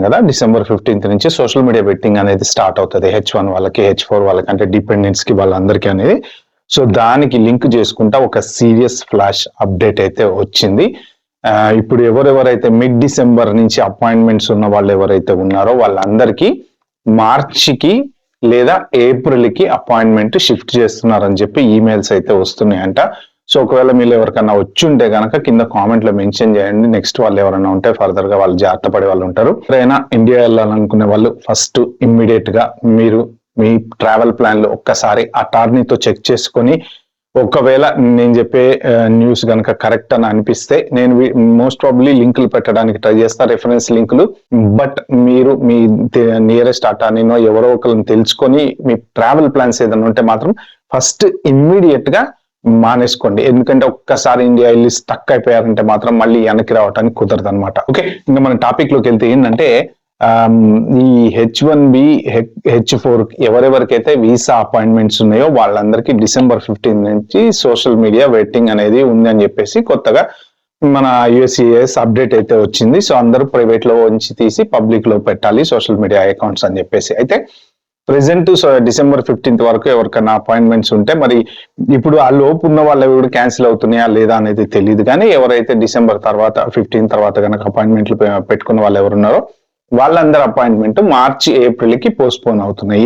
కదా, December 15th నుంచి social media betting అనేది స్టార్ట్ అవుతుంది. H1 వాళ్ళకి, H4 వాళ్ళకి, అంటే డిపెండెంట్స్ కి వాళ్ళందరికీ అనేది. సో దానికి లింక్ చేసుకుంటా ఒక సీరియస్ ఫ్లాష్ అప్డేట్ అయితే వచ్చింది. ఇప్పుడు ఎవరెవరైతే మిడ్ డిసెంబర్ నుంచి అపాయింట్మెంట్స్ ఉన్న వాళ్ళు ఎవరైతే ఉన్నారో వాళ్ళందరికీ మార్చికి లేదా ఏప్రిల్కి అపాయింట్మెంట్ షిఫ్ట్ చేస్తున్నారని చెప్పి ఈమెయిల్స్ అయితే వస్తున్నాయంట. సో ఒకవేళ మీరు ఎవరికైనా వచ్చి ఉంటే కనుక కింద కామెంట్ లో మెన్షన్ చేయండి. నెక్స్ట్ వాళ్ళు ఎవరైనా ఉంటే ఫర్దర్ గా వాళ్ళు జాగ్రత్త పడే వాళ్ళు ఉంటారు. ఎవరైనా ఇండియా వెళ్ళాలనుకునే వాళ్ళు ఫస్ట్ ఇమ్మీడియట్ గా మీరు మీ ట్రావెల్ ప్లాన్ లో ఒక్కసారి అటార్నీతో చెక్ చేసుకొని, ఒకవేళ నేను చెప్పే న్యూస్ కనుక కరెక్ట్ అని అనిపిస్తే నేను మోస్ట్ ప్రాబబ్లీ లింకులు పెట్టడానికి ట్రై చేస్తా, రెఫరెన్స్ లింకులు. బట్ మీరు మీ నియరెస్ట్ అటార్నీనో ఎవరో ఒకరిని తెలుసుకొని మీ ట్రావెల్ ప్లాన్స్ ఏదైనా ఉంటే మాత్రం ఫస్ట్ ఇమ్మీడియట్ గా మానేసుకోండి. ఎందుకంటే ఒక్కసారి ఇండియా వెళ్ళి స్టక్ అయిపోయారంటే మాత్రం మళ్ళీ వెనక్కి రావడానికి కుదరదు అనమాట. ఓకే, ఇంకా మన టాపిక్ లోకి వెళ్తే ఏంటంటే ఈ H1B, H4 ఎవరెవరికైతే వీసా అపాయింట్మెంట్స్ ఉన్నాయో వాళ్ళందరికీ December 15 నుంచి సోషల్ మీడియా వెయిటింగ్ అనేది ఉంది అని చెప్పేసి కొత్తగా మన USCIS అప్డేట్ అయితే వచ్చింది. సో అందరూ ప్రైవేట్ లో ఉంచి తీసి పబ్లిక్ లో పెట్టాలి సోషల్ మీడియా అకౌంట్స్ అని చెప్పేసి. అయితే ప్రెసెంట్ December 15th వరకు ఎవరికైనా అపాయింట్మెంట్స్ ఉంటే మరి ఇప్పుడు ఆ లోపు ఉన్న వాళ్ళు ఎవరు క్యాన్సిల్ అవుతున్నాయా లేదా అనేది తెలియదు. కానీ ఎవరైతే December తర్వాత 15 తర్వాత కనుక అపాయింట్మెంట్లు పెట్టుకున్న వాళ్ళు ఎవరున్నారో వాళ్ళందరూ అపాయింట్మెంట్ మార్చి ఏప్రిల్ కి పోస్ట్ పోన్ అవుతున్నాయి.